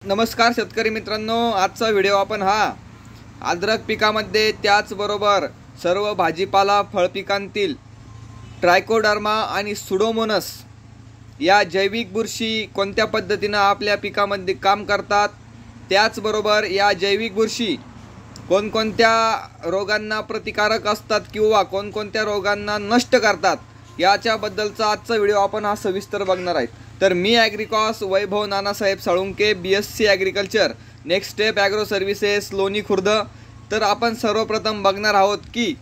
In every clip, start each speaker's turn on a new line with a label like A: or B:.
A: नमस्कार शेतकरी मित्रांनो, आजचा व्हिडिओ आपण अद्रक पिकामध्ये त्याचबरोबर सर्व भाजीपाला फळ पिकांतील ट्रायकोडर्मा आणि सुडोमोनस या जैविक बुरशी कोणत्या पद्धतीने आपल्या पिकामध्ये काम करतात, त्याचबरोबर या जैविक बुरशी कोणकोणत्या रोगांना प्रतिकारक असतात किंवा कोणकोणत्या रोगांना नष्ट करतात याच्याबद्दलचा आजचा व्हिडिओ आपण सविस्तर बघणार आहोत। तर मी Agricos Vaibhav Nanasaheb Salunke, BSc agriculture, next step agro services, Loni Khurd. तर आपण सर्वप्रथम बघणार आहोत की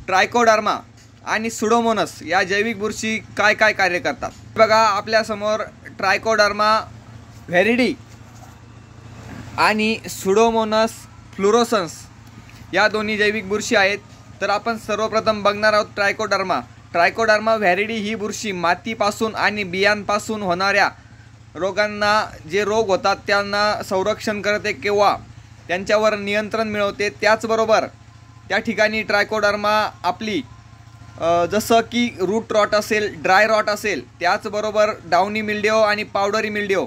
A: ट्रायकोडर्मा आणि सुडोमोनस या जैविक बुरशी काय काय कार्य करतात। बघा, आपल्या समोर ट्रायकोडर्मा व्हेरिडी आणि सुडोमोनस फ्लोरोसन्स या दोन्ही जैविक बुरशी आहेत। तर आपण सर्वप्रथम बघणार आहोत ट्रायकोडर्मा व्हेरिडी ही बुरशी मातीपासून आणि बियांपासून होणाऱ्या रोगांना, जे रोग होतात त्यांना संरक्षण करते किंवा त्यांच्यावर नियंत्रण मिळवते। त्याचबरोबर त्या ठिकाणी ट्रायकोडर्मा आपली जसं की रूट रॉट असेल, ड्राय रॉट असेल, त्याचबरोबर डाउनी मिल्ड्यू आणि पावडरी मिल्ड्यू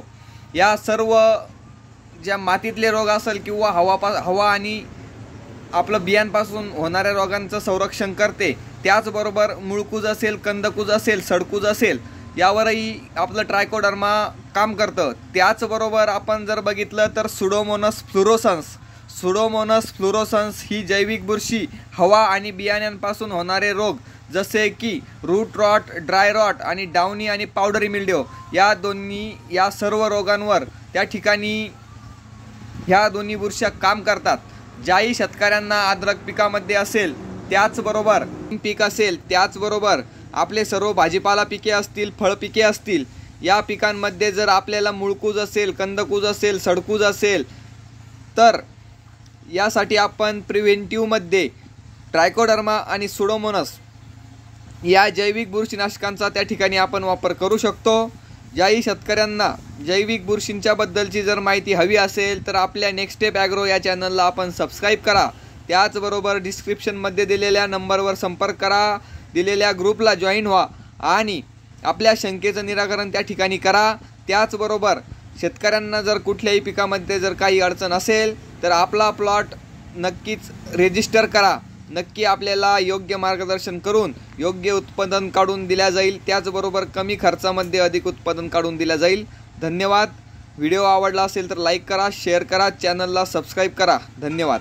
A: या सर्व ज्या मातीतले रोग असेल किंवा हवा आणि आपलं बियांपासून होणाऱ्या रोगांचं संरक्षण करते। त्याचबरोबर मुळकूज असेल, कंदकूज असेल, सडकूज असेल यावरही आपलं ट्रायकोडर्मा काम करतं। त्याचबरोबर आपण जर बघितलं तर सुडोमोनस फ्लोरोसन्स ही जैविक बुरशी हवा आणि बियाण्यांपासून होणारे रोग जसे की रूट रॉट, ड्राय रॉट आणि डाउनी आणि पावडरी मिल्ड्यू या सर्व रोगांवर त्या ठिकाणी ह्या दोन्ही बुरश्या काम करतात। ज्याही शेतकऱ्यांना अद्रक पिकामध्ये असेल, त्याचबरोबर पीक असेल, त्याचबरोबर आपले सर्व भाजीपाला पिके असतील, फळ पिके असतील, या पिकांमध्ये जर आपल्याला मुळकूज असेल, कंदकूज असेल, सडकूज असेल, तर यासाठी आपण प्रिव्हेंटिव्हमध्ये ट्रायकोडर्मा आणि सुडोमोनस या जैविक बुरशीनाशकांचा त्या ठिकाणी आपण वापर करू शकतो। ज्याही शेतकऱ्यांना जैविक बुरशींच्या बद्दलची जर माहिती हवी असेल तर आपल्या नेक्स्ट स्टेप ॲग्रो या चॅनलला आपण सबस्क्राईब करा। त्याचबरोबर डिस्क्रिप्शनमध्ये दिलेल्या नंबरवर संपर्क करा, दिलेल्या ग्रुपला जॉईन व्हा आणि आपल्या शंकेचं निराकरण त्या ठिकाणी करा। त्याचबरोबर शेतकऱ्यांना जर कुठल्याही पिकामध्ये जर काही अडचण असेल तर आपला प्लॉट नक्कीच रजिस्टर करा। नक्की आपल्याला योग्य मार्गदर्शन करून योग्य उत्पादन काढून दिल्या जाईल, त्याचबरोबर कमी खर्चामध्ये अधिक उत्पादन काढून दिल्या जाईल। धन्यवाद। व्हिडिओ आवडला असेल तर लाईक करा, शेअर करा, चॅनलला सबस्क्राईब करा। धन्यवाद।